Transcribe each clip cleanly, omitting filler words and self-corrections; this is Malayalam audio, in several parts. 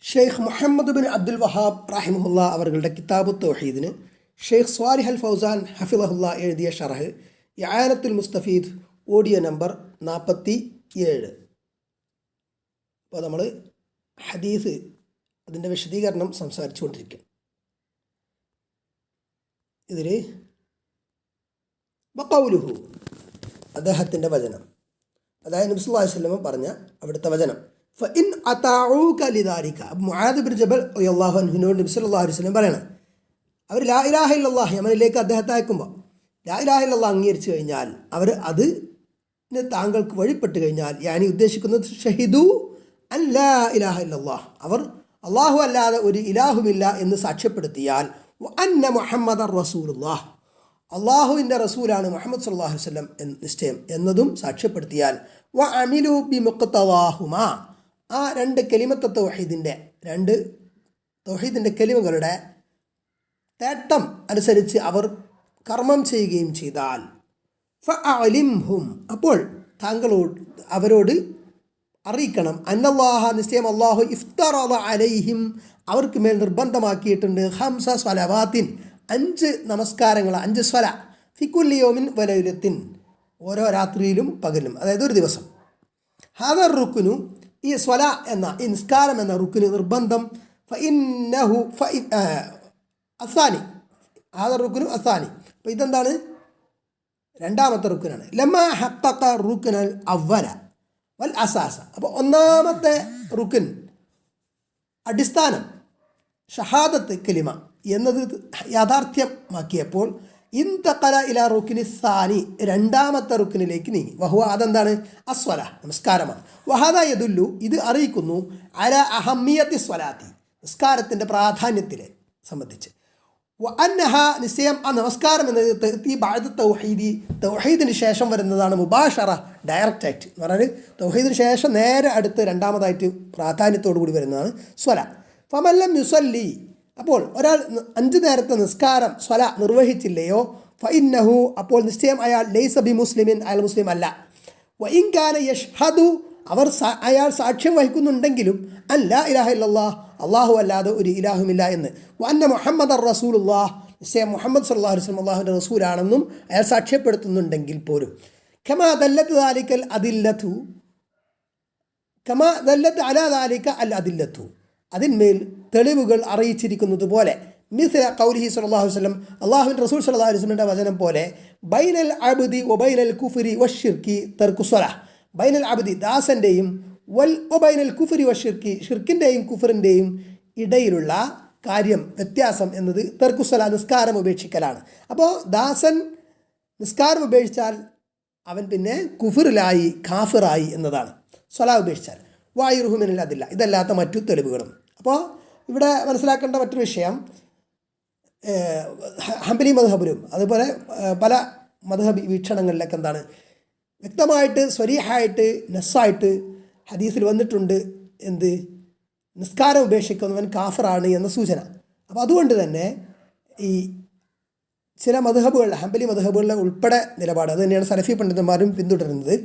ഷെയ്ഖ് മുഹമ്മദ് ബിൻ അബ്ദുൽ വഹാബ് റഹിമഹുല്ല അവരുടെ കിതാബു തൗഹീദിന് ഷെയ്ഖ് സ്വാലിഹ് അൽ ഫൗസാൻ ഹഫിളഹുല്ല എഴുതിയ ഷറഹ് ഇആനത്തുൽ മുസ്തഫീദ് ഓഡിയോ നമ്പർ 47. അപ്പോൾ നമ്മൾ ഹദീസ് അതിൻ്റെ വിശദീകരണം സംസാരിച്ചു കൊണ്ടിരിക്കും. ഇതിൽ ബഖൗലുഹു അദ്ദേഹത്തിൻ്റെ വചനം, അതായത് നബി സല്ലല്ലാഹു അലൈഹി വസല്ലം പറഞ്ഞ അവിടുത്തെ വചനം, ഫഇൻ അതാഊക ലിദാലിക. മുആദ് ബിൻ ജബൽ റളിയല്ലാഹു അൻഹുവിനോട് നബി സല്ലല്ലാഹു അലൈഹി വസല്ലം പറയണം, അവർ ലാ ഇലാഹ ഇല്ലല്ലാഹ് യമനിലേക്ക് അദ്ദേഹത്തെ അയക്കുമ്പോൾ ലാ ഇലാഹ ഇല്ലല്ലാഹ് അംഗീകരിച്ചു കഴിഞ്ഞാൽ, അവർ അതിന് താങ്കൾക്ക് വഴിപ്പെട്ട് കഴിഞ്ഞാൽ, യാനി ഉദ്ദേശിക്കുന്നത് ഷഹിദു അൻ ലാ ഇലാഹ ഇല്ലല്ലാഹ്, അവർ അള്ളാഹു അല്ലാതെ ഒരു ഇലാഹുമില്ല എന്ന് സാക്ഷ്യപ്പെടുത്തിയാൽ, വ അന്ന മുഹമ്മദർ റസൂലുള്ളാഹ്, അള്ളാഹുവിൻ്റെ റസൂലാണ് മുഹമ്മദ് സല്ലല്ലാഹു അലൈഹി വസല്ലം നിശ്ചയം എന്നതും സാക്ഷ്യപ്പെടുത്തിയാൽ, വ അമിലു ബി മുഖ്തദാഹുമാ, ആ രണ്ട് കലിമത്ത് തൗഹീദിൻ്റെ കലിമകളുടെ തേട്ടം അനുസരിച്ച് അവർ കർമ്മം ചെയ്യുകയും ചെയ്താൽ, ഫഅലിംഹും, അപ്പോൾ താങ്കളോട് അവരോട് അറിയിക്കണം, അന്നല്ലാഹ, നിശ്ചയം അള്ളാഹു ഇഫ്തറദ അലൈഹിം, അവർക്ക് മേൽ നിർബന്ധമാക്കിയിട്ടുണ്ട്, ഹംസ സ്വലവാത്തിൻ, 5 നമസ്കാരങ്ങൾ, 5 സ്വല, ഫിക്കുല്ലി യൗമിൻ വലൈലത്തിൻ, ഓരോ രാത്രിയിലും പകലും, അതായത് ഒരു ദിവസം. ഹാദർ റുക്കുനു, ഈ സ്വല എന്ന ഈ നിസ്കാരം എന്ന റുക്കുന് നിർബന്ധം, ഫഇന്നഹു അസാനി, ഹാദർ റുക്കുനു അസാനി, അപ്പോൾ ഇതെന്താണ്, രണ്ടാമത്തെ റുക്കുനാണ്. ലമാ ഹഖഖ റുക്കുനൽ അവ്വല വൽ അസാസ, അപ്പോൾ ഒന്നാമത്തെ റുക്കുൻ അടിസ്ഥാനം ഷഹാദത്ത് കലിമ എന്നത് യാഥാർത്ഥ്യമാക്കിയപ്പോൾ, ഇൻതഖല ഇലാ റുക്നി സാനി, രണ്ടാമത്തെ റുക്കിനിലേക്ക് നീങ്ങി. വഹുവ, അതെന്താണ്, അസ്വല, നമസ്കാരമാണ്. വഹദ യദുല്ലു, ഇത് അറിയിക്കുന്നു, അല അഹമ്മിയത്തി സ്വലാത്തി, നിസ്കാരത്തിൻ്റെ പ്രാധാന്യത്തിലെ സംബന്ധിച്ച്. വ അന്നഹ, നിശ്ചയം ആ നമസ്കാരം എന്നത് തഅ്തി ബഅദ തൗഹീദി, തൗഹീദിന് ശേഷം വരുന്നതാണ്, മുബാഷറ, ഡയറക്റ്റായിട്ട് എന്ന് പറഞ്ഞാൽ തൗഹീദിന് ശേഷം നേരെ അടുത്ത് രണ്ടാമതായിട്ട് പ്രാധാന്യത്തോടു കൂടി വരുന്നതാണ് സ്വല. ഫമല്ലം യുസല്ലി, അപ്പോൾ ഒരാൾ 5 നേരത്തെ നിസ്കാരം സ്വല നിർവഹിച്ചില്ലയോ, ഫഇന്നഹു, അപ്പോൾ നിശ്ചയം അയാൾ ലൈസ ബി മുസ്ലിമിൻ, അയാൾ മുസ്ലിം അല്ല. വഇൻ കാന യഷ്ഹദു, അയാൾ സാക്ഷ്യം വഹിക്കുന്നുണ്ടെങ്കിലും, അൻ ലാ ഇലാഹ ഇല്ലല്ലാഹ്, അള്ളാഹു അല്ലാതെ ഒരു ഇലാഹുമില്ല എന്ന്, വഅന്ന മുഹമ്മദർ റസൂലുള്ളാഹ്, നിശ്ചയം മുഹമ്മദ് സല്ലല്ലാഹു അലൈഹി വസല്ലം അള്ളാഹുവിൻ്റെ റസൂലാണെന്നും അയാൾ സാക്ഷ്യപ്പെടുത്തുന്നുണ്ടെങ്കിൽ പോലും, കമാ ദല്ലത്ത് ദാലികൽ അദില്ലതു, കമാ ദല്ലത്ത് അലാ ദാലിക അൽ അദില്ലതു, അതിന്മേൽ തെളിവുകൾ അറിയിച്ചിരിക്കുന്നത് പോലെ, മിസ്ല ഖൗലിഹി സല്ലല്ലാഹു അലൈഹി വസല്ലം, അള്ളാഹുവിൻ്റെ റസൂൽ സല്ലല്ലാഹു അലൈഹി വസല്ലമയുടെ വചനം പോലെ, ബൈനൽ അബ്ദി വബൈനൽ കുഫ്രി വശ്ശിർക്കി തർക്കു സ്വലാഹ്, ബൈനൽ അബ്ദി, ദാസൻ്റെയും, വൽ വബൈനൽ കുഫ്രി വശ്ശിർക്കി, ഷിർക്കിൻ്റെയും കുഫറിൻ്റെയും ഇടയിലുള്ള കാര്യം, വ്യത്യാസം എന്നത് തർക്കു സ്വലാഹ്, നിസ്കാരം ഉപേക്ഷിക്കലാണ്. അപ്പോൾ ദാസൻ നിസ്കാരം ഉപേക്ഷിച്ചാൽ അവൻ പിന്നെ കുഫറിലായി, കാഫിറായി എന്നതാണ്, സ്വലാഹ് ഉപേക്ഷിച്ചാൽ. വായുറുഹുമിനിൽ അതില്ല, ഇതല്ലാത്ത മറ്റു തെളിവുകളും. അപ്പോൾ ഇവിടെ മനസ്സിലാക്കേണ്ട മറ്റൊരു വിഷയം, ഹംബലി മദ്ഹബിലും അതുപോലെ പല മദ്ഹബ് വീക്ഷണങ്ങളിലൊക്കെ എന്താണ്, വ്യക്തമായിട്ട് സ്വരീഹായിട്ട് നസ്സായിട്ട് ഹദീസിൽ വന്നിട്ടുണ്ട്, എന്ത്, നിസ്കാരം ഉപേക്ഷിക്കുന്നവൻ കാഫറാണ് എന്ന സൂചന. അപ്പോൾ അതുകൊണ്ട് തന്നെ ഈ ചില മദ്ഹബുകളിലെ, ഹംബലി മദ്ഹബുകളിലെ ഉൾപ്പെടെ നിലപാട്, അത് തന്നെയാണ് സലഫി പണ്ഡിതന്മാരും പിന്തുടരുന്നത്,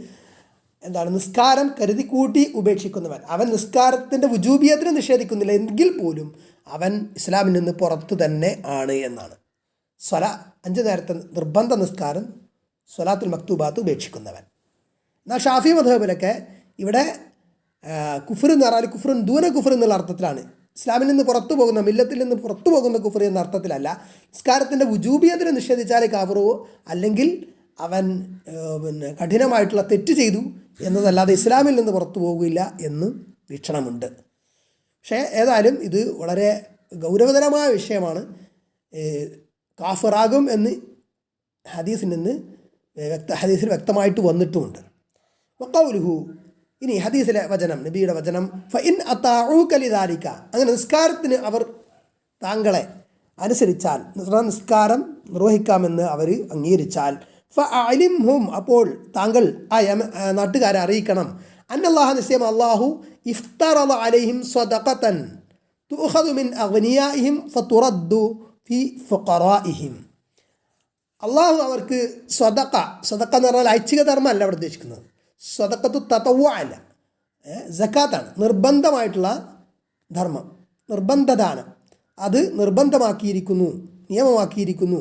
എന്താണ്, നിസ്കാരം കരുതി കൂട്ടി ഉപേക്ഷിക്കുന്നവൻ, അവൻ നിസ്കാരത്തിൻ്റെ വുജൂബിയത്തിനെ നിഷേധിക്കുന്നില്ല എങ്കിൽ പോലും അവൻ ഇസ്ലാമിൽ നിന്ന് പുറത്തു തന്നെ ആണ് എന്നാണ്. 5 നേരത്തെ നിർബന്ധ നിസ്കാരം, സ്വലാത്തുൽ മക്തൂബാത്ത് ഉപേക്ഷിക്കുന്നവൻ. എന്നാൽ ഷാഫി മദ്ഹബിലൊക്കെ ഇവിടെ കുഫർ എന്ന് പറഞ്ഞാൽ കുഫറുൻ ദൂന കുഫർ എന്നുള്ള അർത്ഥത്തിലാണ്, ഇസ്ലാമിൽ നിന്ന് പുറത്തു പോകുന്ന, മില്ലത്തിൽ നിന്ന് പുറത്തു പോകുന്ന കുഫർ എന്ന അർത്ഥത്തിലല്ല. നിസ്കാരത്തിൻ്റെ വുജൂബിയത്തിനെ നിഷേധിച്ചാലേ കാഫറോ, അല്ലെങ്കിൽ അവൻ കഠിനമായിട്ടുള്ള തെറ്റ് ചെയ്തു എന്നതല്ലാതെ ഇസ്ലാമിൽ നിന്ന് പുറത്തു പോകില്ല എന്ന് വീക്ഷണമുണ്ട്. പക്ഷേ ഏതായാലും ഇത് വളരെ ഗൗരവതരമായ വിഷയമാണ്. കാഫിറാകും എന്ന് ഹദീസിൽ വ്യക്തമായിട്ട് വന്നിട്ടുമുണ്ട്. വഖൗലുഹു, ഇനി ഹദീസിലെ വചനം, നബിയുടെ വചനം, ഫഇൻ അതാഊക ലിദാലിക, അങ്ങനെ നിസ്കാരത്തിന് അവർ താങ്കളെ അനുസരിച്ചാൽ, നിസ്കാരം നിർവഹിക്കാമെന്ന് അവർ അംഗീകരിച്ചാൽ, ഫഅലിംഹും, അപ്പോൾ താങ്കൾ ആ നാട്ടുകാരെ അറിയിക്കണം, അന്നല്ലാഹ, നിശ്ചയം അല്ലാഹു, ഇഫ്തറദ അലൈഹിം സ്വദഖതൻ തുഖദു മിൻ അഗ്നിയാഇഹിം ഫതുറദ്ദു ഫി ഫുഖറാഇഹിം, അള്ളാഹു അവർക്ക് സ്വതക്ക എന്ന് പറഞ്ഞാൽ ഐച്ഛിക ധർമ്മമല്ല അവിടെ ഉദ്ദേശിക്കുന്നത്, സ്വതക്കത്തു തതവ്വു അല്ല, സക്കാത്താണ്, നിർബന്ധമായിട്ടുള്ള ധർമ്മം, നിർബന്ധദാനം, അത് നിർബന്ധമാക്കിയിരിക്കുന്നു, നിയമമാക്കിയിരിക്കുന്നു.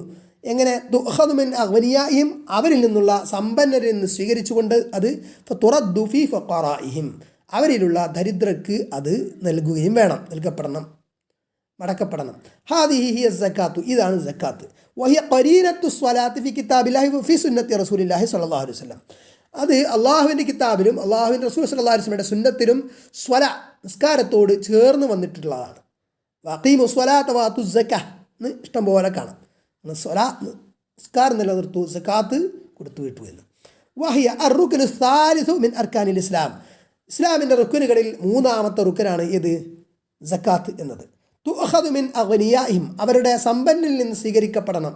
എങ്ങനെ? തുഖദു മിൻ അഗ്നിയാഇഹിം, അവരിൽ നിന്നുള്ള സമ്പന്നരിൽ നിന്ന് സ്വീകരിച്ചുകൊണ്ട് അത് ഫതുറദ്ദു ഫീ ഫഖറാഇഹിം, അവരിലുള്ള ദരിദ്രർക്ക് അത് നൽകുകയും വേണം, നൽകപ്പെടണം, മടക്കപ്പെടണം. ഹാദിഹി ഹിയ സക്കാത്തു, ഇതാണ് സക്കാത്ത്. വഹിയ ഖരീനത്തു സ്വലാത്തി ഫി കിതാബില്ലാഹി ഫി സുന്നത്തി റസൂലില്ലാഹി സ്വല്ലല്ലാഹു അലൈഹി വസല്ലം, അത് അള്ളാഹുവിൻ്റെ കിതാബിലും അള്ളാഹുവിൻ്റെ റസൂൽ സ്വല്ലല്ലാഹു അലൈഹി വസല്ലമയുടെ സുന്നത്തിലും നിസ്കാരത്തോട് ചേർന്ന് വന്നിട്ടുള്ളതാണ്. വഖീമു സ്വലാത്ത വാത്തു സക്കാ എന്ന് ഇഷ്ടം പോലെ കാണാം. നിസ്കാരം നിലനിർത്തു, സക്കാത്ത് കൊടുത്തു വിട്ടു എന്ന്. വഹിയ അർറുക്നു സാലിസു മിൻ അർക്കാനിൽ ഇസ്ലാം, ഇസ്ലാമിൻ്റെ റുക്കനുകളിൽ മൂന്നാമത്തെ റുക്കനാണ് ഇത് സക്കാത്ത് എന്നത്. തുഅഖദു മിൻ അഗ്നിയാഇഹിം, അവരുടെ സമ്പന്നിൽ നിന്ന് സ്വീകരിക്കപ്പെടണം,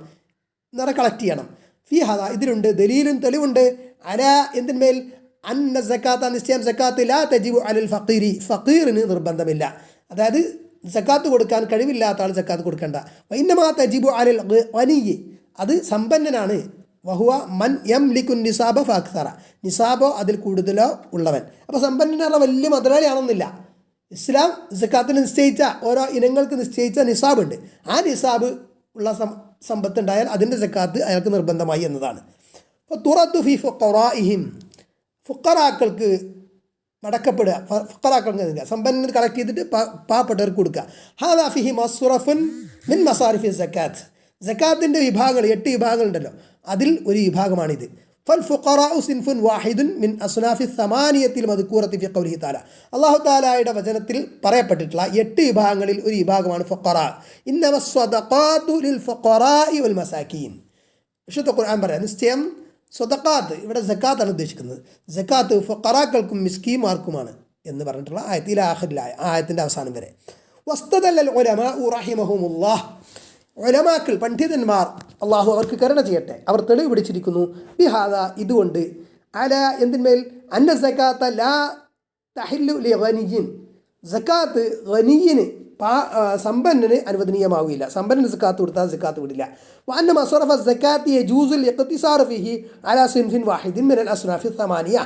കളക്ട് ചെയ്യണം. ഫി ഹദ, ഇതിലുണ്ട് ദലീലും തെളിവുണ്ട്, അലാ എന്തിന്മേൽ, അന്ന സക്കാത്ത, നിശ്ചയം സക്കാത്ത് ലാ തജിബു അലൽ ഫഖീരി, ഫഖീറിന് നിർബന്ധമില്ല. അതായത് സക്കാത്ത് കൊടുക്കാൻ കഴിവില്ലാത്ത ആൾ സക്കാത്ത് കൊടുക്കേണ്ട. വഇന്നമാ തജിബു അലൽ ഗനിയ്യി, അത് സമ്പന്നനാണ്. വഹുവ മൻ യംലിക്കു നിസാബ ഫഅക്സറ, നിസാബോ അതിൽ കൂടുതലോ ഉള്ളവൻ. അപ്പോൾ സമ്പന്നനാണ് വലിയ മുതലാളിയാണെന്നില്ല. ഇസ്ലാം സക്കാത്തിന് നിശ്ചയിച്ച ഓരോ ഇനങ്ങൾക്ക് നിശ്ചയിച്ച നിസാബുണ്ട്. ആ നിസാബ് ഉള്ള സമ്പത്തുണ്ടായാൽ അതിൻ്റെ സക്കാത്ത് അയാൾക്ക് നിർബന്ധമായി എന്നതാണ്. അപ്പോൾ തുറദ്ദു ഫീ ഫുഖറാഇഹിം, ഫുഖറാക്കൾക്ക് മടക്കപ്പെടുക, ഫുഖറാക്കൾക്ക് സമ്പന്നർ കളക്ട് ചെയ്തിട്ട് പാവപ്പെട്ടവർക്ക് കൊടുക്കുക. ഹാദാ ഫിഹി മസ്റഫുൻ മിൻ മസാരിഫി സക്കാത്ത്, സക്കാത്തിൻ്റെ വിഭാഗങ്ങൾ 8 വിഭാഗങ്ങളുണ്ടല്ലോ, അതിൽ ഒരു വിഭാഗമാണിത്. ഫൽ ഫുഖറാഉ സിൻഫുൻ വാഹിദുൻ മിൻ അസ്നാഫി സമാനിയത്തിൽ മദ്കൂറത്തി ഫി ഖൗലിഹി തആല, അല്ലാഹു തആലയുടെ വചനത്തിൽ പറയപ്പെട്ടിട്ടുള്ള 8 വിഭാഗങ്ങളിൽ ഒരു വിഭാഗമാണ് ഫുഖറാ. ഇന്നമസ് സ്വദഖാതു ലിൽ ഫുഖറാഇ വൽ മസാകീൻ, വിശുദ്ധ ഖുർആൻ പറയാം, നിശ്ചയം സ്വദഖാത്ത്, ഇവിടെ സക്കാത്താണ് ഉദ്ദേശിക്കുന്നത്, സക്കാത്ത് ഫുഖറാക്കൾക്കും മിസ്കീന്മാർക്കുമാണ് എന്ന് പറഞ്ഞിട്ടുള്ള ആയത്തിൽ ആഖിറിലായ ആയത്തിൻ്റെ അവസാനം വരെ. വസ്തദല്ലൽ ഉലമാഉ റഹിമഹുമുല്ലാഹ്, ഉലമാക്കൾ പണ്ഡിതന്മാർ അള്ളാഹു അവർക്ക് കരുണ ചെയ്യട്ടെ, അവർ തെളിവ് പിടിച്ചിരിക്കുന്നു. ബിഹാദ, ഇതുകൊണ്ട്, അല എന്തിന്മേൽ, അന്ന സക്കാത്ത ലാ തഹില്ലു ലി ഗനിയ്യിൻ, സക്കാത്ത് ഗനിയ്യിന് സമ്പന്നന് അനുവദനീയമാവില്ല. സമ്പന്നന് സക്കാത്ത് കൊടുത്താൽ സക്കാത്ത് വിടില്ല. വഅന്ന മസ്റഫ സക്കാത്തി യജൂസുൽ ഇഖ്തിസാർ ഫിഹി അലാ സിൻഫിൻ വാഹിദിൻ മിനൽ അസ്നാഫി സമാനിയ,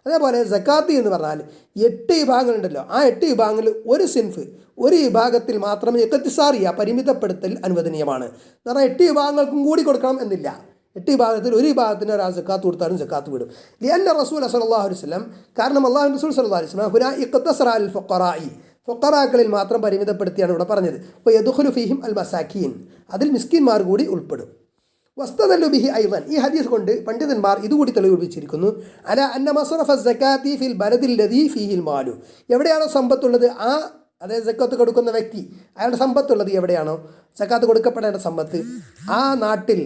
അതേപോലെ സക്കാത്ത് എന്ന് പറഞ്ഞാൽ 8 വിഭാഗങ്ങളുണ്ടല്ലോ, ആ 8 വിഭാഗങ്ങളിൽ ഒരു സിൻഫ്, ഒരു വിഭാഗത്തിൽ മാത്രമേ ഇഖ്തിസാർ ചെയ്യുക, പരിമിതപ്പെടുത്തൽ അനുവദനീയമാണ്. എന്ന് പറഞ്ഞാൽ 8 വിഭാഗങ്ങൾക്കും കൂടി കൊടുക്കണം എന്നില്ല. 8 വിഭാഗത്തിൽ ഒരു വിഭാഗത്തിന് ഒരാൾ സക്കാത്ത് കൊടുത്താലും സക്കാത്ത് വിടും. ലിഅന്ന റസൂൽ സല്ലല്ലാഹു അലൈഹി വസല്ലം, കാരണം അല്ലാഹു റസൂൽ സല്ലല്ലാഹു അലൈഹി വസല്ലം ഹുനാ ഇഖ്തസറ അൽ ഫുഖറാഇ, ഫുഖറാക്കളിൽ മാത്രം പരിമിതപ്പെടുത്തിയാണ് ഇവിടെ പറഞ്ഞത്. അപ്പോൾ യദ്ഖുലു ഫീഹിം അൽ മസാക്കീൻ, അതിൽ മിസ്കിന്മാർ കൂടി ഉൾപ്പെടും. വസ്തദല്ലു ബിഹി ഐളൻ, ഈ ഹദീസ് കൊണ്ട് പണ്ഡിതന്മാർ ഇതുകൂടി തെളിവിച്ചിരിക്കുന്നു. അല അന്ന മസ്റഫ സക്കാത്തി ഫിൽ ബലദിൽ ലദീ ഫീഹിൽ മാലു, എവിടെയാണോ സമ്പത്തുള്ളത്, ആ അതായത് സക്കാത്ത് കൊടുക്കുന്ന വ്യക്തി അയാളുടെ സമ്പത്തുള്ളത് എവിടെയാണോ, സക്കാത്ത് കൊടുക്കപ്പെടേണ്ട സമ്പത്ത്, ആ നാട്ടിൽ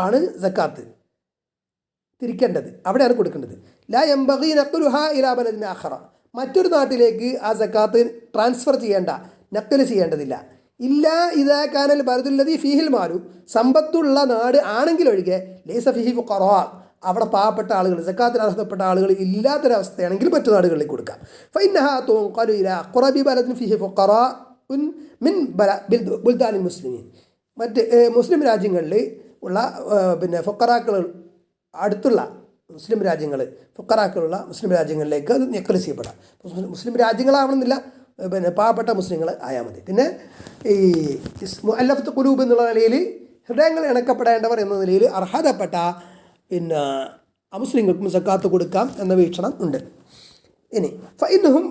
ആണ് സക്കാത്ത് തിരിക്കേണ്ടത്, അവിടെയാണ് കൊടുക്കേണ്ടത്. ലാ യംബഗി നഖ്ലുഹാ ഇലാ ബലദിൻ ആഖറ, മറ്റൊരു നാട്ടിലേക്ക് ആ സക്കാത്ത് ട്രാൻസ്ഫർ ചെയ്യേണ്ട, നഖ്ല് ചെയ്യേണ്ടതില്ല. ഇല്ല ഇദാ കാനൽ ബലദുല്ലദീ ഫീഹിൽ മാലു, സമ്പത്തുള്ള നാട് ആണെങ്കിലൊഴികെ, ലൈസ ഫീഹി ഫുഖറാ, അവിടെ പാവപ്പെട്ട ആളുകൾ, സക്കാത്തിന് അർഹതപ്പെട്ട ആളുകൾ ഇല്ലാത്തൊരവസ്ഥയാണെങ്കിൽ മറ്റു നാടുകളിൽ കൊടുക്കാം. ഫഇന്നഹാ തുൻഖലു ഇലാ ഖുറബി ബലദിൻ ഫീഹി ഫുഖറാഉൻ മിൻ ബുൽദാനിൽ മുസ്ലിമീൻ, മറ്റ് മുസ്ലിം രാജ്യങ്ങളിൽ ഉള്ള ഫുഖറാക്കൾ അടുത്തുള്ള മുസ്ലിം രാജ്യങ്ങൾ, ഫുഖറാക്കളുള്ള മുസ്ലിം രാജ്യങ്ങളിലേക്ക് അത് നഖ്ല് ചെയ്യപ്പെടാം. മുസ്ലിം രാജ്യങ്ങളാവണമെന്നില്ല, പാവപ്പെട്ട മുസ്ലിങ്ങൾ ആയാൽ മതി. പിന്നെ ഈ മുഅല്ലഫത്ത് ഖുലൂബ് എന്നുള്ള നിലയിൽ ഹൃദയങ്ങൾ ഇണക്കപ്പെടേണ്ടവർ എന്ന നിലയിൽ അർഹതപ്പെട്ട അമുസ്ലിങ്ങൾക്കും സക്കാത്ത് കൊടുക്കാം എന്ന വീക്ഷണം ഉണ്ട്. ഇനി ഫഇന്നഹും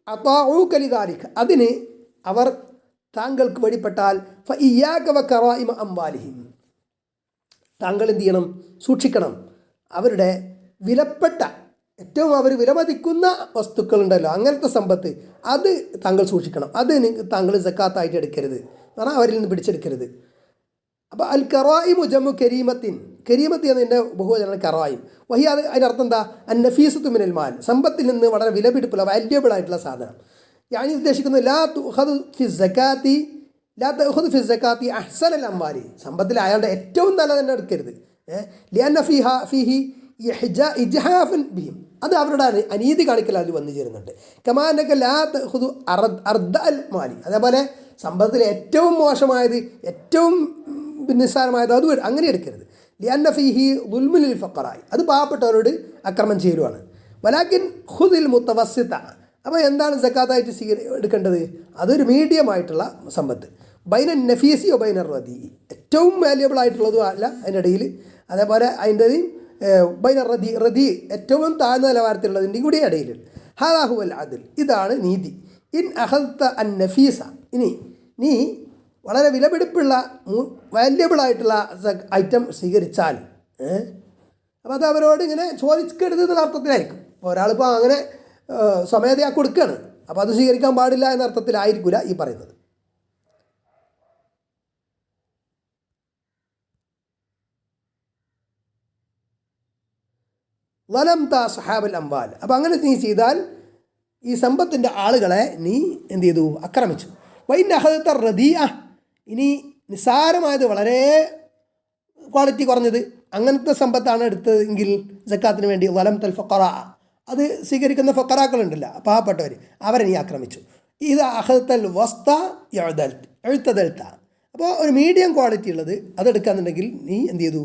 അതാഊക ലിദാലിക, അതിന് അവർ താങ്കൾക്ക് വഴിപ്പെട്ടാൽ ഫഇയ്യാക വകറായിമ അംവാലിഹിം, താങ്കൾ എന്ത് ചെയ്യണം, സൂക്ഷിക്കണം, അവരുടെ വിലപ്പെട്ട, ഏറ്റവും അവർ വിലമതിക്കുന്ന വസ്തുക്കളുണ്ടല്ലോ, അങ്ങനത്തെ സമ്പത്ത്, അത് താങ്കൾ സൂക്ഷിക്കണം. അത് താങ്കൾ സക്കാത്തായിട്ട് എടുക്കരുത്, എന്ന് പറഞ്ഞാൽ അവരിൽ നിന്ന് പിടിച്ചെടുക്കരുത്. അപ്പോൾ അൽ കറായിമു ജമ്മു കരീമത്തിൻ, കരീമത്തി എന്നതിൻ്റെ ബഹുവചനമാണ് കറായിം. വഹി, അത് അതിനർത്ഥം എന്താ, അൻ നഫീസത്തു മിനൽ മാൽ, സമ്പത്തിൽ നിന്ന് വളരെ വിലപിടിപ്പുള്ള വാല്യബിൾ ആയിട്ടുള്ള സാധനം. ഞാൻ ഉദ്ദേശിക്കുന്നത് ലാ തുഖദു ഫി സക്കാത്തി, ലാ തുഖദു ഫി സക്കാത്തി അഹ്സനൽ അംവാലി, സമ്പത്തിൽ അയാളുടെ ഏറ്റവും നല്ല തന്നെ എടുക്കരുത്. ലിഅന്ന ഫീഹി ഇജ്ഹാഫൻ ബിഹിം, അത് അവരുടെ അനീതി കാണിക്കൽ അതിൽ വന്നു ചേരുന്നുണ്ട്. കമാനക ലാ തഖുദു അർദ അൽ മാലി, അതേപോലെ സമ്പത്തിൽ ഏറ്റവും മോശമായത്, ഏറ്റവും നിസ്സാരമായത് അത് അങ്ങനെ എടുക്കരുത്. ലിഅന്ന ഫീഹി ദുൽമുൻ ലിൽ ഫഖറായി, അത് പാവപ്പെട്ടവരോട് അക്രമം ചെയ്യലുമാണ്. വലാകിൻ ഖുദിൽ മുത്തവസ്സിത, അപ്പോൾ എന്താണ് സക്കാത്തായിട്ട് എടുക്കേണ്ടത്? അതൊരു മീഡിയമായിട്ടുള്ള സമ്പത്ത്. ബൈന നഫീസിയോ ബൈന റദി, ഏറ്റവും വാല്യബിൾ ആയിട്ടുള്ളതും അല്ല അതിൻ്റെ ഇടയിൽ, അതേപോലെ അതിൻ്റെയും ബൈന റദി ഏറ്റവും താഴ്ന്ന നിലവാരത്തിലുള്ളതിൻ്റെ കൂടി ഇടയിൽ. ഹാദാഹുവൽ അദിൽ, ഇതാണ് നീതി. ഇൻ അഹദ്ത അൻ നഫീസ, ഇനി നീ വളരെ വിലപിടിപ്പുള്ള വാല്യബിളായിട്ടുള്ള ഐറ്റം സ്വീകരിച്ചാൽ, അപ്പോൾ അത് അവരോട് ഇങ്ങനെ ചോദിക്കരുത് എന്നുള്ള അർത്ഥത്തിലായിരിക്കും. അപ്പോൾ ഒരാളിപ്പോൾ അങ്ങനെ സ്വമേധയാ കൊടുക്കുകയാണ്, അപ്പോൾ അത് സ്വീകരിക്കാൻ പാടില്ല എന്ന അർത്ഥത്തിലായിരിക്കില്ല ഈ പറയുന്നത്. വലം താ സഹാബൽ അംവാൽ, അപ്പോൾ അങ്ങനെ നീ ചെയ്താൽ ഈ സമ്പത്തിൻ്റെ ആളുകളെ നീ എന്ത് ചെയ്തു? ആക്രമിച്ചു. വൈൻ അഹദത്ത റദിയ, ഇനി നിസ്സാരമായത്, വളരെ ക്വാളിറ്റി കുറഞ്ഞത് അങ്ങനത്തെ സമ്പത്താണ് എടുത്തതെങ്കിൽ സക്കാത്തിന് വേണ്ടി വലം തൽ ഫഖറ, അത് സ്വീകരിക്കുന്ന ഫക്കറാക്കളുണ്ടല്ലോ, പാവപ്പെട്ടവർ, അവരെ നീ ആക്രമിച്ചു. ഇത് അഹദത്തൽ വസ്ത എഴുത്തതെഴുത്ത, അപ്പോൾ ഒരു മീഡിയം ക്വാളിറ്റി ഉള്ളത് അതെടുക്കാന്നുണ്ടെങ്കിൽ നീ എന്ത് ചെയ്തു?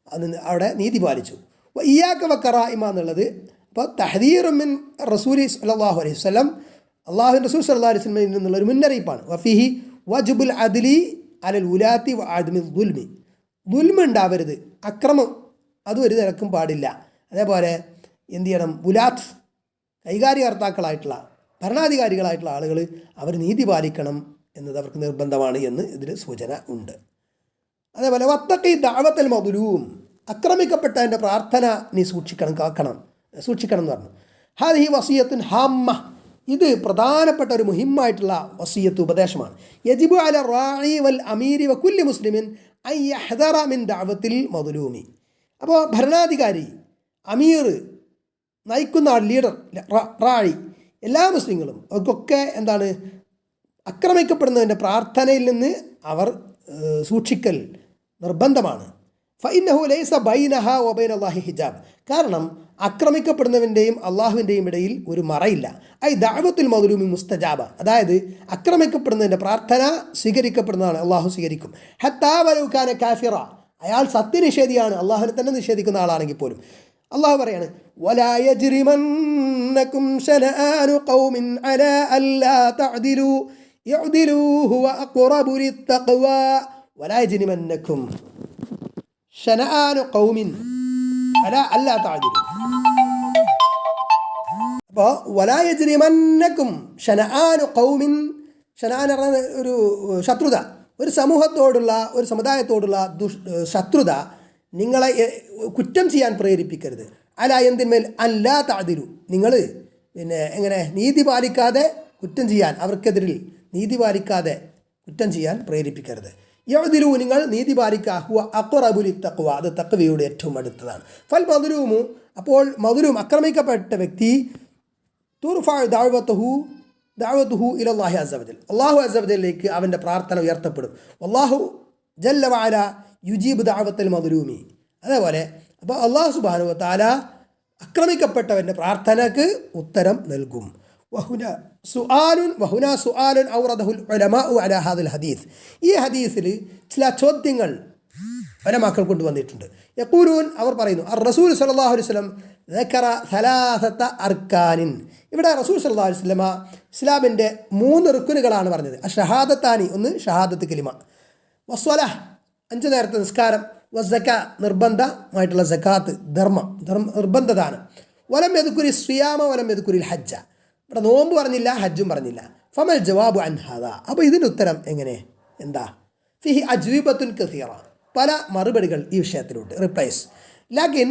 അത് അവിടെ നീതി പാലിച്ചു. ഇയാക്ക വക്കറായിമ എന്നുള്ളത് അപ്പോൾ തഹദീറുമിൻ റസൂലി സല്ലല്ലാഹു അലൈഹി വസല്ലം, അള്ളാഹുവിൻ റസൂൽ സല്ലല്ലാഹു അലൈഹി വസല്ലം എന്നുള്ളൊരു മുന്നറിയിപ്പാണ്. വഫീഹി വജുബുൽ അദ്ലി അലൽ ഉലാത്തി വഅദ്മിൽ ദുൽമി, ദുൽമ ഉണ്ടാവരുത്, അക്രമം അതും ഒരു നിരക്കും പാടില്ല. അതേപോലെ എന്ത് ചെയ്യണം? ഉലാത്ത്, കൈകാര്യകർത്താക്കളായിട്ടുള്ള ഭരണാധികാരികളായിട്ടുള്ള ആളുകൾ അവർ നീതി പാലിക്കണം എന്നത് അവർക്ക് നിർബന്ധമാണ് എന്ന് ഇതിൽ സൂചന ഉണ്ട്. അതേപോലെ വത്തഖി ദഅവത്തൽ മദ്ലൂം, ആക്രമിക്കപ്പെട്ടതിൻ്റെ പ്രാർത്ഥന നീ സൂക്ഷിക്കണം എന്ന് പറഞ്ഞു. ഹാദിഹി വസിയത്തുൻ ഹാമ്മ, ഇത് പ്രധാനപ്പെട്ട ഒരു മുഹിമ്മായിട്ടുള്ള വസിയത്ത്, ഉപദേശമാണ്. യജിബു അല റാഇ വൽ അമീരി വ കുല്ലി മുസ്ലിമിൻ അൻ യഹ്ദറ മിൻ ദഅവത്തിൽ മദ്ലൂമി, അപ്പോൾ ഭരണാധികാരി, അമീർ, നയിക്കുന്ന ആൾ, ലീഡർ, റാഴി, എല്ലാ മുസ്ലിങ്ങളും അവർക്കൊക്കെ എന്താണ്? ആക്രമിക്കപ്പെടുന്നതിൻ്റെ പ്രാർത്ഥനയിൽ നിന്ന് അവർ സൂക്ഷിക്കൽ നിർബന്ധമാണ്. ഫഇന്നഹു ലൈസ ബൈനഹ വബൈന അല്ലാഹി ഹിജാബ്, കാരണം ആക്രമിക്കപ്പെടുന്നവൻ്റെയും അള്ളാഹുവിൻ്റെയും ഇടയിൽ ഒരു മറയില്ല. ഐ ദഅവത്തുൽ മദ്ലൂമി മുസ്തജാബ, അതായത് ആക്രമിക്കപ്പെടുന്നതിൻ്റെ പ്രാർത്ഥന സ്വീകരിക്കപ്പെടുന്നതാണ്, അള്ളാഹു സ്വീകരിക്കും. ഹത്താ വലൗ കാന കാഫിറ, അയാൾ സത്യനിഷേധിയാണ്, അള്ളാഹുവിനെ തന്നെ നിഷേധിക്കുന്ന ആളാണെങ്കിൽ പോലും. അള്ളാഹു പറയാണ്, വലാ യജ്രിമന്നകും ശനആനു ഖൗമിൻ അലാ അല്ലാ തഅദിലു യഅദിലു ഹുവ അഖ്റബു ലിത്തഖ്വാ വലാ യജ്രിമന്നകും ശനആനു ഖൗമിൻ അലാ അല്ലാ തഅദിലു. അപ്പോൾ വലാ യജ്രിമന്നകും ശനആനു ഖൗമിൻ, ശനആൻ എന്ന ഒരു ശത്രുത, ഒരു സമൂഹത്തോടുള്ള, ഒരു സമുദായത്തോടുള്ള ശത്രുത നിങ്ങളെ കുറ്റം ചെയ്യാൻ പ്രേരിപ്പിക്കരുത്. അല എന്തിന്മേൽ? അല്ലാ തഅദിലു, നിങ്ങൾ എങ്ങനെ നീതി പാലിക്കാതെ കുറ്റം ചെയ്യാൻ, അവർക്കെതിരിൽ നീതി പാലിക്കാതെ കുറ്റം ചെയ്യാൻ പ്രേരിപ്പിക്കരുത്. യഅദിലു, നിങ്ങൾ നീതി പാലിക്കുക, ഹുവ അഖ്റബു ലിത്തഖ്വ, അത് തഖ്വയുടെ ഏറ്റവും അടുത്തതാണ്. ഫൽ മദ്ലൂമു, അപ്പോൾ മദ്ലൂം, ആക്രമിക്കപ്പെട്ട വ്യക്തി, തുർഫഅ ദഅവതുഹു ഇലല്ലാഹി അസ്സ വജൽ, അല്ലാഹു അസ്സ വജലിലേക്ക് അവൻ്റെ പ്രാർത്ഥന ഉയർത്തപ്പെടും. വല്ലാഹു ജല്ല വഅല യുജീബ് ദഅവത്തൽ മദ്ലൂമി, അതേപോലെ അപ്പോൾ അല്ലാഹു സുബ്ഹാനഹു വ തആല ആക്രമിക്കപ്പെട്ടവൻ്റെ പ്രാർത്ഥനയ്ക്ക് ഉത്തരം നൽകും. വഹുന സുആലുൻ ഔറദഹുൽ ഉലമാഉ അലാ ഹാദിൽ ഹദീസ്, ഈ ഹദീസിൽ ചില ചോദ്യങ്ങൾ ഉലമാക്കൾ കൊണ്ടുവന്നിട്ടുണ്ട്. യഖൂലൂൻ, അവർ പറയുന്നു, അർ റസൂൽ സല്ലല്ലാഹു അലൈഹി വസല്ലം ദക്കറ സലാസത അർക്കാനിൻ, ഇവിടെ റസൂൽ സല്ലല്ലാഹു അലൈഹി വസല്ലമ ഇസ്ലാമിൻ്റെ 3 റുക്നുകളാണ് പറഞ്ഞത്. ഷഹാദത്താനി, ഒന്ന് ഷഹാദത്ത് കലിമ, വസ്വലഹ് 5 നേരത്തെ നിസ്കാരം, വസ്സക നിർബന്ധമായിട്ടുള്ള സകാത്ത്, ധർമ്മം നിർബന്ധദാനം, വലം യദ്കുരി സിയാമ വലം യദ്കുരിൽ ഹജ്ജ, ഇവിടെ നോമ്പ് പറഞ്ഞില്ല, ഹജ്ജും പറഞ്ഞില്ല. ഫമൽ ജവാബു അൻ ഹാദാ, അപ്പോൾ ഇതിൻ്റെ ഉത്തരം എങ്ങനെ? എന്താ? ഫിഹി അജ്വിബത്തുൻ കസീറ, പല മറുപടികൾ ഈ വിഷയത്തിലുണ്ട്, റിപ്ലൈസ്. ലാകിൻ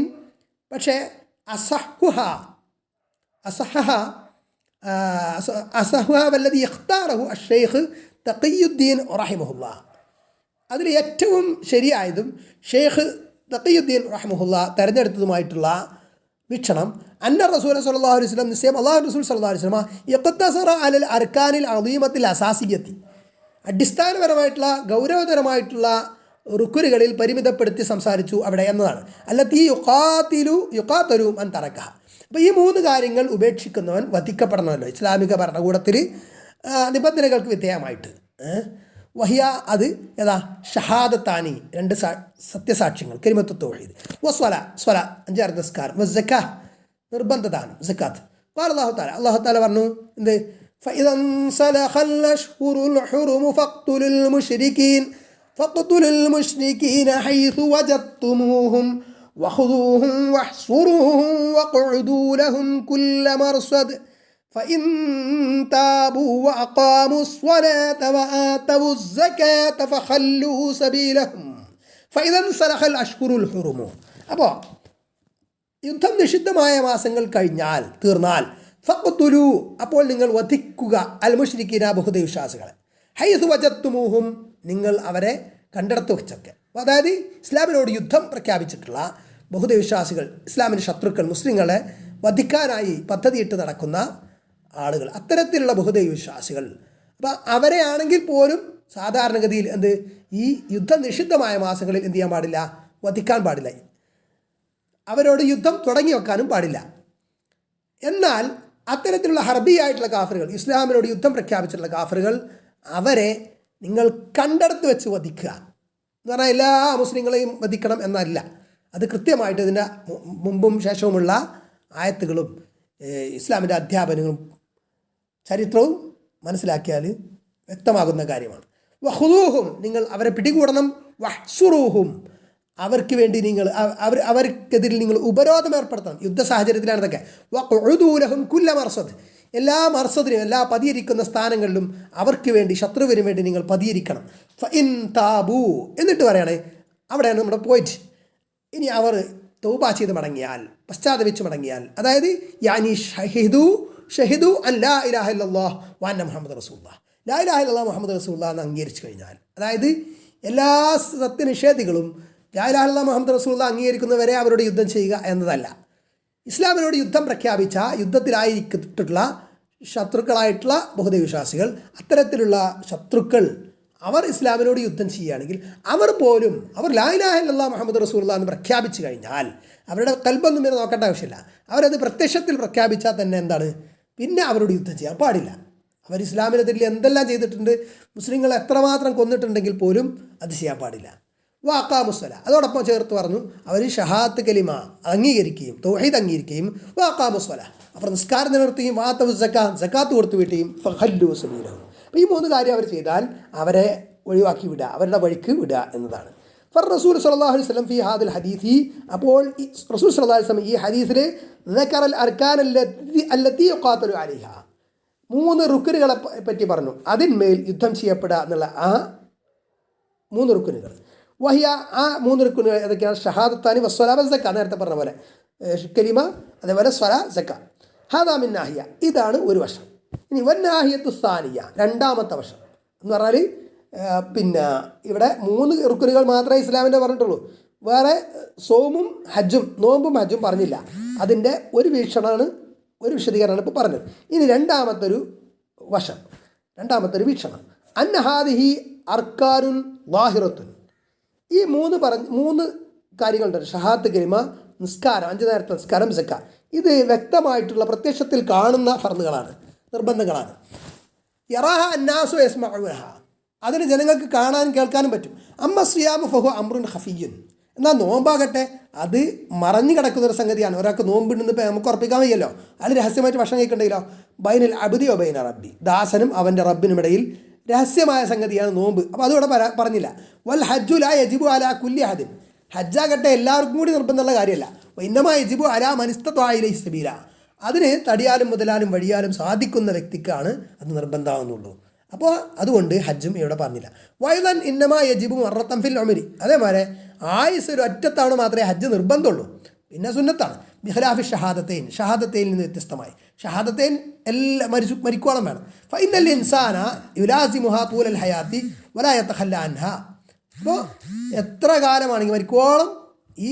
പക്ഷേ അസഹുഹ വല്ലദി ഇഖ്താറഹു അഷ്ശൈഖ് തഖിയുദ്ദീൻ റഹിമഹുല്ലാ, അതിൽ ഏറ്റവും ശരിയായതും ഷെയ്ഖ് തഖിയുദ്ദീൻ റഹിമഹുല്ലാ തിരഞ്ഞെടുത്തതുമായിട്ടുള്ള വീക്ഷണം, അന്ന റസൂൽ സല്ലല്ലാഹു അലൈഹി വസല്ലം, നിശ്ചയം അല്ലാഹു റസൂൽ സല്ലല്ലാഹു അലൈഹി വസല്ലം ഇഖ്തസറ അലൽ അർക്കാനിൽ അദീമത്തിൽ അസാസിയത്തി, അടിസ്ഥാനപരമായിട്ടുള്ള ഗൗരവതരമായിട്ടുള്ള റുക്കുനുകളിൽ പരിമിതപ്പെടുത്തി സംസാരിച്ചു അവിടെ എന്നതാണ്. അല്ലത്തി യുഖാതലു മൻ തറക്കഹ, അപ്പോൾ ഈ 3 കാര്യങ്ങൾ ഉപേക്ഷിക്കുന്നവൻ വധിക്കപ്പെടണമല്ലോ ഇസ്ലാമിക ഭരണകൂടത്തിൽ നിബന്ധനകൾക്ക് വിധേയമായിട്ട്. വഹിയ, അത് ഏതാ? ഷഹാദത്താനി, 2 സത്യസാക്ഷ്യങ്ങൾ, കലിമത്തു തൗഹീദ്, വസ്വല 5 നിസ്കാരം, വസ്സക നിർബന്ധദാനം സക്കാത്ത്, قال الله تعالى പറഞ്ഞു എന്ത് فإذا انسلخ الأشهر الحرم فاقتلوا المشركين حيث وجدتموهم وخذوهم واحصروهم واقعدوا لهم كل مرصد فإن تابوا وأقاموا الصلاة وآتوا الزكاة فخلوا سبيلهم فإذا انسلخ الأشهر الحرم. അപ്പോൾ യുദ്ധം നിഷിദ്ധമായ മാസങ്ങൾ കഴിഞ്ഞാൽ തീർന്നാൽ ഫഖ്തുലു അപ്പോൾ നിങ്ങൾ വധിക്കുക അൽ മുശ്രിക്കീന ബഹുദൈവവിശ്വാസികളെ ഹൈസു വജത്തുമൂഹും നിങ്ങൾ അവരെ കണ്ടെടുത്ത് വെച്ചൊക്കെ. അതായത് ഇസ്ലാമിനോട് യുദ്ധം പ്രഖ്യാപിച്ചിട്ടുള്ള ബഹുദൈവവിശ്വാസികൾ, ഇസ്ലാമിൻ്റെ ശത്രുക്കൾ, മുസ്ലിങ്ങളെ വധിക്കാനായി പദ്ധതിയിട്ട് നടക്കുന്ന ആളുകൾ, അത്തരത്തിലുള്ള ബഹുദൈവവിശ്വാസികൾ. അപ്പോൾ അവരെ ആണെങ്കിൽ പോലും സാധാരണഗതിയിൽ ഈ യുദ്ധം നിഷിദ്ധമായ മാസങ്ങളിൽ എന്ത് ചെയ്യാൻ പാടില്ല, വധിക്കാൻ പാടില്ല, അവരോട് യുദ്ധം തുടങ്ങി വെക്കാനും പാടില്ല. എന്നാൽ അത്തരത്തിലുള്ള ഹർബിയായിട്ടുള്ള കാഫറുകൾ, ഇസ്ലാമിനോട് യുദ്ധം പ്രഖ്യാപിച്ചിട്ടുള്ള കാഫറുകൾ, അവരെ നിങ്ങൾ കണ്ടെടുത്ത് വെച്ച് വധിക്കുക എന്ന് പറഞ്ഞാൽ എല്ലാ മുസ്ലിങ്ങളെയും വധിക്കണം എന്നല്ല. അത് കൃത്യമായിട്ട് ഇതിൻ്റെ മുമ്പും ശേഷവുമുള്ള ആയത്തുകളും ഇസ്ലാമിൻ്റെ അധ്യാപനങ്ങളും ചരിത്രവും മനസ്സിലാക്കിയാൽ വ്യക്തമാകുന്ന കാര്യമാണ്. വഹുദൂഹും നിങ്ങൾ അവരെ പിടികൂടണം, വഹ്സുറൂഹും അവർക്ക് വേണ്ടി നിങ്ങൾ അവർക്കെതിരിൽ നിങ്ങൾ ഉപരോധം ഏർപ്പെടുത്തണം. യുദ്ധ സാഹചര്യത്തിലാണ് ഇതൊക്കെ. വഖുദൂലഹും കുല്ല മർസദ് എല്ലാ മർസദിനും എല്ലാ പതിയിരിക്കുന്ന സ്ഥാനങ്ങളിലും അവർക്ക് വേണ്ടി, ശത്രുവിന് വേണ്ടി നിങ്ങൾ പതിയിരിക്കണം. ഫഇൻ താബൂ എന്നിട്ട് പറയണേ, അവിടെയാണ് നമ്മുടെ പോയിന്റ്. ഇനി അവർ തൗബ ചെയ്ത് മടങ്ങിയാൽ, പശ്ചാത്തപിച്ച് മടങ്ങിയാൽ, അതായത് യാനി ഷഹിദു അൻ ലാ ഇലാഹ ഇല്ലല്ലാഹ് വ അന്ന മുഹമ്മദ് റസൂലുള്ളാഹ്, ലാ ഇലാഹ ഇല്ലല്ലാഹ് മുഹമ്മദ് റസൂലുള്ളാഹ് എന്ന് അംഗീകരിച്ചു കഴിഞ്ഞാൽ, അതായത് എല്ലാ സത്യനിഷേധികളും ലാ ഇലാഹ ഇല്ലല്ലാഹ് മുഹമ്മദ് റസൂലുള്ളാഹ് അംഗീകരിക്കുന്നവരെ അവരോട് യുദ്ധം ചെയ്യുക എന്നതല്ല. ഇസ്ലാമിനോട് യുദ്ധം പ്രഖ്യാപിച്ച, യുദ്ധത്തിലായിട്ടുള്ള ശത്രുക്കളായിട്ടുള്ള ബഹുദൈവവിശ്വാസികൾ, അത്തരത്തിലുള്ള ശത്രുക്കൾ അവർ ഇസ്ലാമിനോട് യുദ്ധം ചെയ്യുകയാണെങ്കിൽ അവർ ലാ ഇലാഹ ഇല്ലല്ലാഹ് മുഹമ്മദ് റസൂലുള്ളാഹ് എന്ന് പ്രഖ്യാപിച്ചു കഴിഞ്ഞാൽ അവരുടെ കൽബൊന്നും പിന്നെ നോക്കേണ്ട ആവശ്യമില്ല. അവരത് പ്രത്യക്ഷത്തിൽ പ്രഖ്യാപിച്ചാൽ തന്നെ എന്താണ്, പിന്നെ അവരോട് യുദ്ധം ചെയ്യാൻ പാടില്ല. അവർ ഇസ്ലാമിനെതിരിൽ എന്തെല്ലാം ചെയ്തിട്ടുണ്ട്, മുസ്ലിങ്ങൾ എത്രമാത്രം കൊന്നിട്ടുണ്ടെങ്കിൽ പോലും അത് ചെയ്യാൻ പാടില്ല. വാക്കാമുസ്വല അതോടൊപ്പം ചേർത്ത് പറഞ്ഞു, അവർ ഷഹാത്ത് കലിമ അംഗീകരിക്കുകയും തൗഹീദ് അംഗീകരിക്കുകയും വാക്കാമുസ്വല അവർ നിസ്കാരം നിലനിർത്തുകയും വാത്തവു സക്കാത്ത് കൊടുത്തു വിട്ടുകയും ഫഖല്ലു സബീലഹും. അപ്പോൾ ഈ 3 കാര്യം അവർ ചെയ്താൽ അവരെ ഒഴിവാക്കി വിടുക, അവരുടെ വഴിക്ക് വിടുക എന്നതാണ്. ഫർ റസൂൽ സല്ലല്ലാഹു അലൈഹി വസല്ലം ഫി ഹാദിൽ ഹദീസി, അപ്പോൾ റസൂൽ സല്ലല്ലാഹു അലൈഹി വസല്ലം ഈ ഹദീസിൽ ദക്കറൽ അർകാൻ അല്ലത്തി യുഖാതലു അലൈഹ 3 റുക്നുകളെ പറ്റി പറഞ്ഞു. അതിന്മേൽ യുദ്ധം ചെയ്യപ്പെടുക എന്നുള്ള ആ 3 റുക്നുകൾ. വഹിയ ആ 3 റുക്നുകൾ ഏതൊക്കെയാണ്? ഷഹാദത്താനി വസ്വലാ വസ്സക്ക, നേരത്തെ പറഞ്ഞ പോലെ കലിമ, അതേപോലെ സ്വല, സക്ക. ഹാദാ മിൻ നാഹിയ, ഇതാണ് ഒരു വശം. ഇനി വന്നാഹിയത്തു സാനിയ, രണ്ടാമത്തെ വശം എന്ന് പറഞ്ഞാൽ പിന്നെ ഇവിടെ 3 റുക്നുകൾ മാത്രമേ ഇസ്ലാമിൻ്റെ പറഞ്ഞിട്ടുള്ളൂ. വേറെ സോമും ഹജ്ജും, നോമ്പും ഹജ്ജും പറഞ്ഞില്ല. അതിൻ്റെ ഒരു വിശദീകരണമാണ് ഇപ്പോൾ പറഞ്ഞത്. ഇനി രണ്ടാമത്തെ ഒരു വീക്ഷണം, അന്നഹാദിഹി അർക്കാനുൻ ലാഹിറത്തുൻ. ഈ 3 കാര്യങ്ങളുണ്ട്. ഷഹാത്ത് കലിമ, നിസ്കാരം, 5 നേരത്തെ നിസ്കാരം, സക്ക. ഇത് വ്യക്തമായിട്ടുള്ള പ്രത്യക്ഷത്തിൽ കാണുന്ന ഫർളുകളാണ്, നിർബന്ധങ്ങളാണ്. യറാഹ അന്നാസു യസ്മഉഹ, അതിന് ജനങ്ങൾക്ക് കാണാനും കേൾക്കാനും പറ്റും. അമ്മ സിയാമു ഫഹു അംറുൻ ഖഫിയ്യുൻ, എന്നാൽ നോമ്പാകട്ടെ അത് മറഞ്ഞു കിടക്കുന്നൊരു സംഗതിയാണ്. ഒരാൾക്ക് നോമ്പുണ്ടെന്ന് നമുക്ക് ഉറപ്പിക്കാൻ വയ്യല്ലോ, അതിൽ രഹസ്യമായിട്ട് ഭക്ഷണം കഴിക്കണ്ടെങ്കിലോ. ബൈനൽ അബ്ദി വ ബൈന റബ്ബി, ദാസനും അവൻ്റെ റബ്ബിനുമിടയിൽ രഹസ്യമായ സംഗതിയാണ് നോമ്പ്. അപ്പോൾ അതുകൂടെ പറഞ്ഞില്ല. വൽ ഹജ്ജു ലാ യജിബു അലാ കുല്ലി അഹദിൻ, ഹജ്ജാകട്ടെ എല്ലാവർക്കും കൂടി നിർബന്ധമുള്ള കാര്യമല്ല. ഇന്നമാ യജിബു അലാ മനിസ്തത്വ ഇലൈഹി സബീല, അതിന് തടിയാലും മുതലാലും വഴിയാലും സാധിക്കുന്ന വ്യക്തിക്കാണ് അത് നിർബന്ധമാകുന്നുള്ളൂ. അപ്പോൾ അതുകൊണ്ട് ഹജ്ജും ഇവിടെ പറഞ്ഞില്ല. വൈദൻ ഇന്നമാ യജിബു മറത്തം ഫിൽ ഉമരി, അതേപോലെ ആയുസ് ഒരു ഒറ്റത്തവണ മാത്രമേ ഹജ്ജ് നിർബന്ധമുള്ളൂ, പിന്നെ സുന്നത്താണ്. ബിഖലാഫി ഷഹാദത്തൈനിൽ നിന്ന് വ്യത്യസ്തമായി. ഷഹാദത്തൈൻ എല്ലാ മരിക്കോളം വേണം. ഫഇന്നൽ ഇൻസാന യുലാസിമുഹാ തൂലൽ ഹയാത്തി വലാ യതഖല്ല അൻഹാ. അപ്പോൾ എത്ര കാലമാണെങ്കിൽ മരിക്കോളം ഈ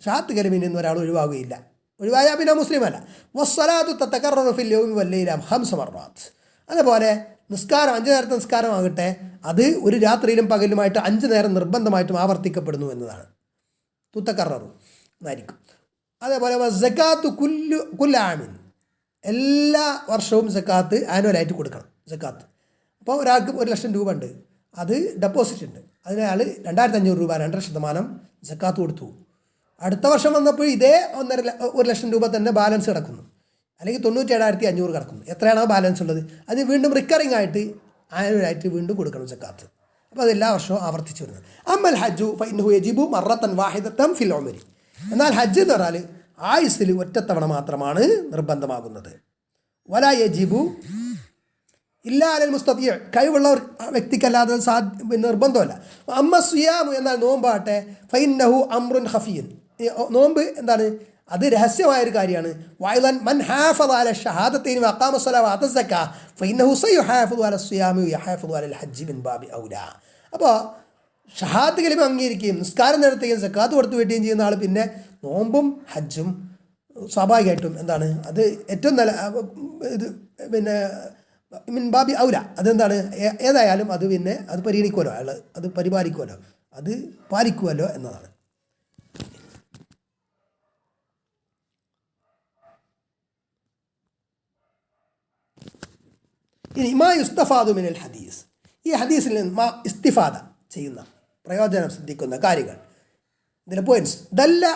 ഷഹാദത്ത് കലിമയിൽ നിന്ന് ഒരാൾ ഒഴിവാകുകയില്ല. ഒഴിവായാൽ പിന്നെ മുസ്ലിം അല്ല. വസ്സലാത്തു തതകററു ഫിൽ യൗമി വൽ ലൈല 5 മർറാത്ത്. അതേപോലെ നിസ്കാരം, 5 നേരത്തെ നിസ്കാരമാകട്ടെ അത് ഒരു രാത്രിയിലും പകലുമായിട്ട് 5 നേരം നിർബന്ധമായിട്ടും ആവർത്തിക്കപ്പെടുന്നു എന്നതാണ്. തുത്തക്കററു എന്നായിരിക്കും. അതേപോലെ സക്കാത്ത് കുല്ലാമിൻ, എല്ലാ വർഷവും സക്കാത്ത് ആനുവലായിട്ട് കൊടുക്കണം. സക്കാത്ത് അപ്പോൾ ഒരാൾക്ക് 1 ലക്ഷം രൂപ ഉണ്ട്, അത് ഡെപ്പോസിറ്റ് ഉണ്ട്, അതിനയാൾ 2500 രൂപ 2% സക്കാത്ത് കൊടുത്തു. അടുത്ത വർഷം വന്നപ്പോൾ ഇതേ 1 ലക്ഷം രൂപ തന്നെ ബാലൻസ് കിടക്കുന്നു. അല്ലെങ്കിൽ 97,500 കിടക്കും. എത്രയാണോ ബാലൻസ് ഉള്ളത് അത് വീണ്ടും റിക്കറിംഗ് ആയിട്ട് ആനുവലായിട്ട് വീണ്ടും കൊടുക്കണം സക്കാത്ത്. അപ്പോൾ അത് എല്ലാ വർഷവും ആവർത്തിച്ച് വരുന്നത്. അമ്മൽ ഹജ്ജു ഫഇന്നഹു യജിബു മറത്തൻ വാഹിദത്തൻ ഫിൽ ഉമരി. എന്നാൽ ഹജ്ജ് എന്ന് പറഞ്ഞാൽ ആയുസ്സിൽ ഒറ്റത്തവണ മാത്രമാണ് നിർബന്ധമാകുന്നത്. വലാ യജിബു ഇല്ലാ അലൽ മുസ്തതിയ, കഴിവുള്ള വ്യക്തിക്കല്ലാതെ നിർബന്ധമല്ല. അമ്മ സിയാമു എന്നാൽ നോമ്പാട്ടെ ഫഇന്നഹു അംറുൻ ഖഫിയൻ, നോമ്പ് എന്താണ്, അത് രഹസ്യമായൊരു കാര്യമാണ്. വഅലൻ മൻ ഹാഫദ അല ഷഹാദത്തൈനി വഅഖാമ സ്വലാ വഅത സക്കാ ഫഇന്നഹു സയുഹാഫിദു അല സിയാമി വയഹാഫിദു അലൽ ഹജ്ജി മിൻ ബാബി ഔലാ. അപ്പോൾ ഷഹാദത്ത് കലിമ അംഗീകരിക്കുകയും നിസ്കാരം നടത്തുകയും സക്കാത്ത് കൊടുത്തു വീട്ടുകയും ചെയ്യുന്ന ആൾ പിന്നെ നോമ്പും ഹജ്ജും സ്വാഭാവികമായിട്ടും എന്താണ്, അത് ഏറ്റവും നല്ല ഇത് പിന്നെ മിൻ ബാബി ഔല, അതെന്താണ്, ഏതായാലും അത് പിന്നെ അത് പരിഗണിക്കുമല്ലോ, അയാൾ അത് പരിപാലിക്കുമല്ലോ, അത് പാലിക്കുമല്ലോ എന്നതാണ്. ഇനി മാ യുസ്തഫാദു മിനൽ ഹദീസ്, ഈ ഹദീസിൽ നിന്ന് മാ ഇസ്തിഫാദ ചെയ്യുന്ന പ്രയോജനം ശ്രദ്ധിക്കുന്ന കാര്യങ്ങൾ, ഇതിലെ പോയിന്റ്സ്. ദല്ല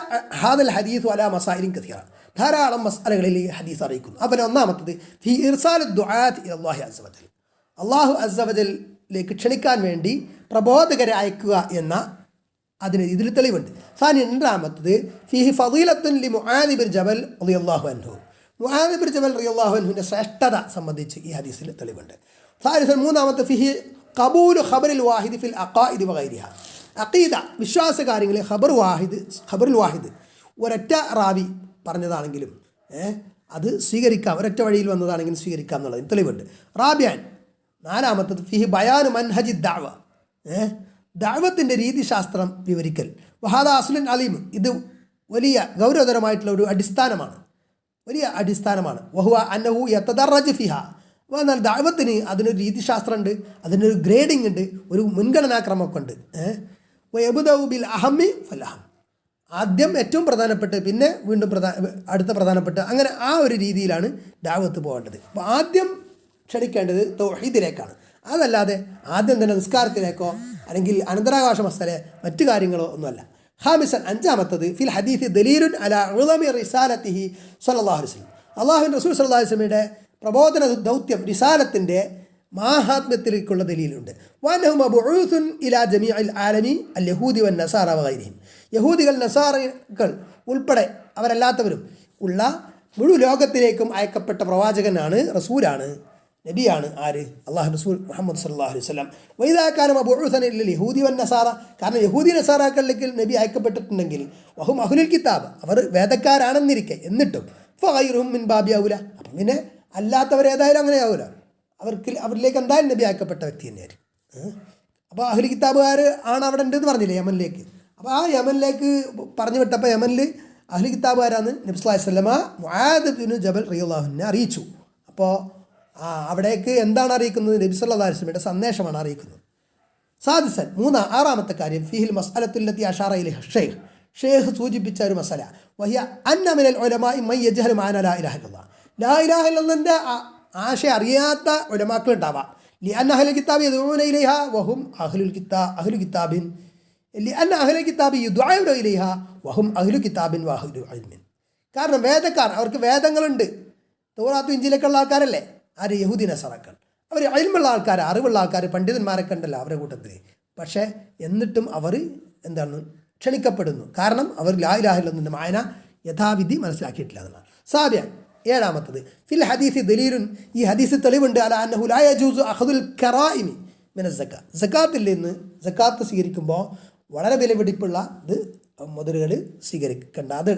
ഹാദൽ ഹദീസ് അലാ മസായിലിൻ കസീറ, ധാരാളം മസാലകളിൽ ഈ ഹദീസ് അറിയിക്കുന്നു. അപ്പോൾ ഒന്നാമത്തത് ഫി ഇർസാൽ ദുആത്ത് ഇലല്ലാഹി അസ്സ വജൽ, അല്ലാഹു അസ്സ വജലിലേക്ക് ക്ഷണിക്കാൻ വേണ്ടി പ്രബോധകരെ അയക്കുക എന്ന അതിന് ഇതിൽ തെളിവുണ്ട്. രണ്ടാമത്തത് ഫിഹി ഫളീലത്തുൻ ലി മുആദ് ബിൻ ജബൽ റളിയല്ലാഹു അൻഹു, മുആദ് ബിൻ ജബൽ റളിയല്ലാഹു അൻഹുവിൻ്റെ ശ്രേഷ്ഠത സംബന്ധിച്ച് ഈ ഹദീസിൽ തെളിവുണ്ട്. മൂന്നാമത്തെ ഫിഹി ഖബൂലു ഖബറിൽ വാഹിദ് ഫിൽ അഖായിദി വഗൈരിഹ, അഖീദ വിശ്വാസ കാര്യങ്ങളിൽ ഖബറുൽ വാഹിദ് ഒരൊറ്റ റാവി പറഞ്ഞതാണെങ്കിലും അത് സ്വീകരിക്കാം, ഒരൊറ്റ വഴിയിൽ വന്നതാണെങ്കിലും സ്വീകരിക്കാം എന്നുള്ളതിന് തെളിവുണ്ട്. റാബിയാൻ നാലാമത്തത് ഫിഹി ബയാനു മൻഹജി ദഅവ, ദഅവത്തിൻ്റെ രീതിശാസ്ത്രം വിവരിക്കൽ. വഹാദ അസ്ലുൻ അലീം, ഇത് വലിയ ഗൗരവതരമായിട്ടുള്ള ഒരു അടിസ്ഥാനമാണ്, വലിയ അടിസ്ഥാനമാണ്. വഹുവ അന്നഹു യതദറജു ഫിഹ, എന്നാൽ ദഅവത്തിന് അതിനൊരു രീതിശാസ്ത്രമുണ്ട്, അതിനൊരു ഗ്രേഡിംഗ് ഉണ്ട്, ഒരു മുൻഗണനാക്രമമൊക്കെ ഉണ്ട്. വയബ്ദഉ ബിൽ അഹമ്മി ഫൽ അഹം, ആദ്യം ഏറ്റവും പ്രധാനപ്പെട്ട് പിന്നെ വീണ്ടും അടുത്ത പ്രധാനപ്പെട്ട്, അങ്ങനെ ആ ഒരു രീതിയിലാണ് ദഅവത്ത് പോകേണ്ടത്. അപ്പോൾ ആദ്യം ക്ഷണിക്കേണ്ടത് തൗഹീദിലേക്കാണ്, അതല്ലാതെ ആദ്യം തന്നെ നിസ്കാരത്തിലേക്കോ അല്ലെങ്കിൽ അനന്തരാകാശ മസല മറ്റു കാര്യങ്ങളോ ഒന്നുമല്ല. ഖാമിസൻ അഞ്ചാമത്തത് ഫിൽ ഹദീസ് ദലീലുൻ അലാ ഉളമി റിസാലത്തിഹി സ്വല്ലല്ലാഹു അലൈഹി വസല്ലം, അല്ലാഹുവിൻ്റെ റസൂൽ സ്വല്ലല്ലാഹു അലൈഹി വസല്ലമയുടെ പ്രബോധന ദൗത്യം റിസാലത്തിൻ്റെ മാഹാത്മ്യത്തിലേക്കുള്ള ദലീലുണ്ട്. വഅന്നഹു മബ്ഊസുൻ ഇലാ ജമീഇൽ ആലമി അൽ യഹൂദി വൻ നസാറ വഗൈരിഹിം, യഹൂദികൾ നസാറകൾ ഉൾപ്പെടെ അവരല്ലാത്തവരും ഉള്ള മുഴു ലോകത്തിലേക്കും അയക്കപ്പെട്ട പ്രവാചകനാണ്, റസൂലാണ്, നബിയാണ്. ആര്? അള്ളാഹു റസൂൽ മുഹമ്മദ് സല്ലല്ലാഹു അലൈഹി വസല്ലം. വൈദാകാന മബ്ഊസൻ ഇലൽ യഹൂദി വൻ നസാറ, കാരണം യഹൂദി നസാറാക്കളിലേക്ക് നബി അയക്കപ്പെട്ടിട്ടുണ്ടെങ്കിൽ വഹും അഹ്ലുൽ കിതാബ്, അവർ വേദക്കാരാണെന്നിരിക്കെ, എന്നിട്ടും ഫഗൈറുഹും മിൻ ബാബി ഔല, അപ്പം പിന്നെ അല്ലാത്തവരേതായാലും അങ്ങനെ ആവില്ല, അവരിലേക്ക് എന്തായാലും നബി അയക്കപ്പെട്ട വ്യക്തി തന്നെയായിരിക്കും. അപ്പോൾ അഹ്ലു കിതാബുകാർ ആണ് അവിടെ ഉണ്ടെന്ന് പറഞ്ഞില്ലേ യമനിലേക്ക്, അപ്പോൾ ആ യമനിലേക്ക് പറഞ്ഞു വിട്ടപ്പോൾ യമനിൽ അഹ്ലു കിതാബുകാരാണ് നബി സല്ലല്ലാഹു അലൈഹി വസല്ലമ മുആദ് ബിൻ ജബൽ റളിയല്ലാഹു അൻഹു അറിയിച്ചു. അപ്പോൾ അവിടേക്ക് എന്താണ് അറിയിക്കുന്നത്? നബി സല്ലല്ലാഹു അലൈഹി വസല്ലമയുടെ സന്ദേശമാണ് അറിയിക്കുന്നത്. സാദിസൻ ആറാമത്തെ കാര്യം ഫീഹിൽ മസ്അലത്തുല്ലത്തി അഷാറ ഇലൈഹി ഷെയ്ഖ് സൂചിപ്പിച്ച ഒരു മസല, വഹിയ അന്ന മിനൽ ഉലമാഇ മൻ യജ്ഹലു മഅന ലാ ഇലാഹ ഇല്ലല്ലാഹ്, ലാ ഇലാഹ ഇല്ലല്ലാഹിന്റെ ആശയം അറിയാത്ത ഉലമാക്കൾ ഉണ്ടാവാം. ലിഅന്ന അഹ്ലുൽ കിതാബി യദഊന ഇലൈഹാ വഹും അഹ്ലു കിതാബിൻ, ലിഅന്ന അഹ്ലുൽ കിതാബി യുദ്ഉന ഇലൈഹാ വഹും അഹ്ലു കിതാബിൻ വഅഹ്ലു ഇൽമിൻ, കാരണം വേദക്കാർ, അവർക്ക് വേദങ്ങളുണ്ട്, തൗറാത്തും ഇഞ്ചീലൊക്കെയുള്ള ആൾക്കാരല്ലേ ആര്? യഹൂദി നസറാക്കൾ. അവർ ഇൽമുള്ള ആൾക്കാർ, അറിവുള്ള ആൾക്കാർ, പണ്ഡിതന്മാരൊക്കെ ഉണ്ടല്ലോ അവരുടെ കൂട്ടത്തിൽ. പക്ഷേ എന്നിട്ടും അവർ എന്താണ് ക്ഷണിക്കപ്പെടുന്നു, കാരണം അവർ ലാ ഇലാഹ ഇല്ലല്ലാഹിന്റെ മായന യഥാവിധി മനസ്സിലാക്കിയിട്ടില്ല എന്നാണ്. സാബിയ ഏഴാമത്തത് ഫിൽ ഹദീസ് ദലീലുൻ, ഈ ഹദീസ് തെളിവുണ്ട് അല അന്നഹു ലാ യജൂസു അഖ്ദുൽ കറായിമി മിനസ് സക്കാത്ത്, സക്കാത്തിൽ നിന്ന് സക്കാത്ത് സ്വീകരിക്കുമ്പോൾ വളരെ വിലപിടിപ്പുള്ള ഇത് മുതലുകൾ സ്വീകരിക്കേണ്ട, അത്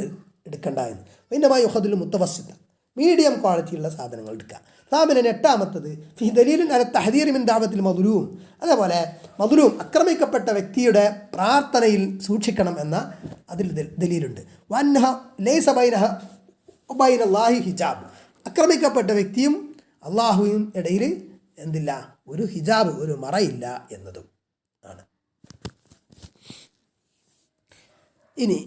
എടുക്കേണ്ട എന്ന്. പിന്നമായി യുഖദുൽ മുത്തവസ്സിത്ത, മീഡിയം ക്വാളിറ്റിയുള്ള സാധനങ്ങൾ എടുക്കുക. സാബിന് എട്ടാമത്തത് ഫി ദലീലുൻ അല തഹദീർ മിൻ ദഅവത്തിൽ മദ്ലൂം, അതേപോലെ മദ്ലൂം ആക്രമിക്കപ്പെട്ട വ്യക്തിയുടെ പ്രാർത്ഥനയിൽ സൂക്ഷിക്കണം എന്ന അതിൽ ദലീലുണ്ട്. വന്നഹ ലൈസ ബൈനഹ ബൈനല്ലാഹി ഹിജാബ്, ആക്രമിക്കപ്പെട്ട വ്യക്തിയും അള്ളാഹുവും ഇടയിൽ എന്തില്ല, ഒരു ഹിജാബ്, ഒരു മറയില്ല എന്നതും ആണ്. ഇനി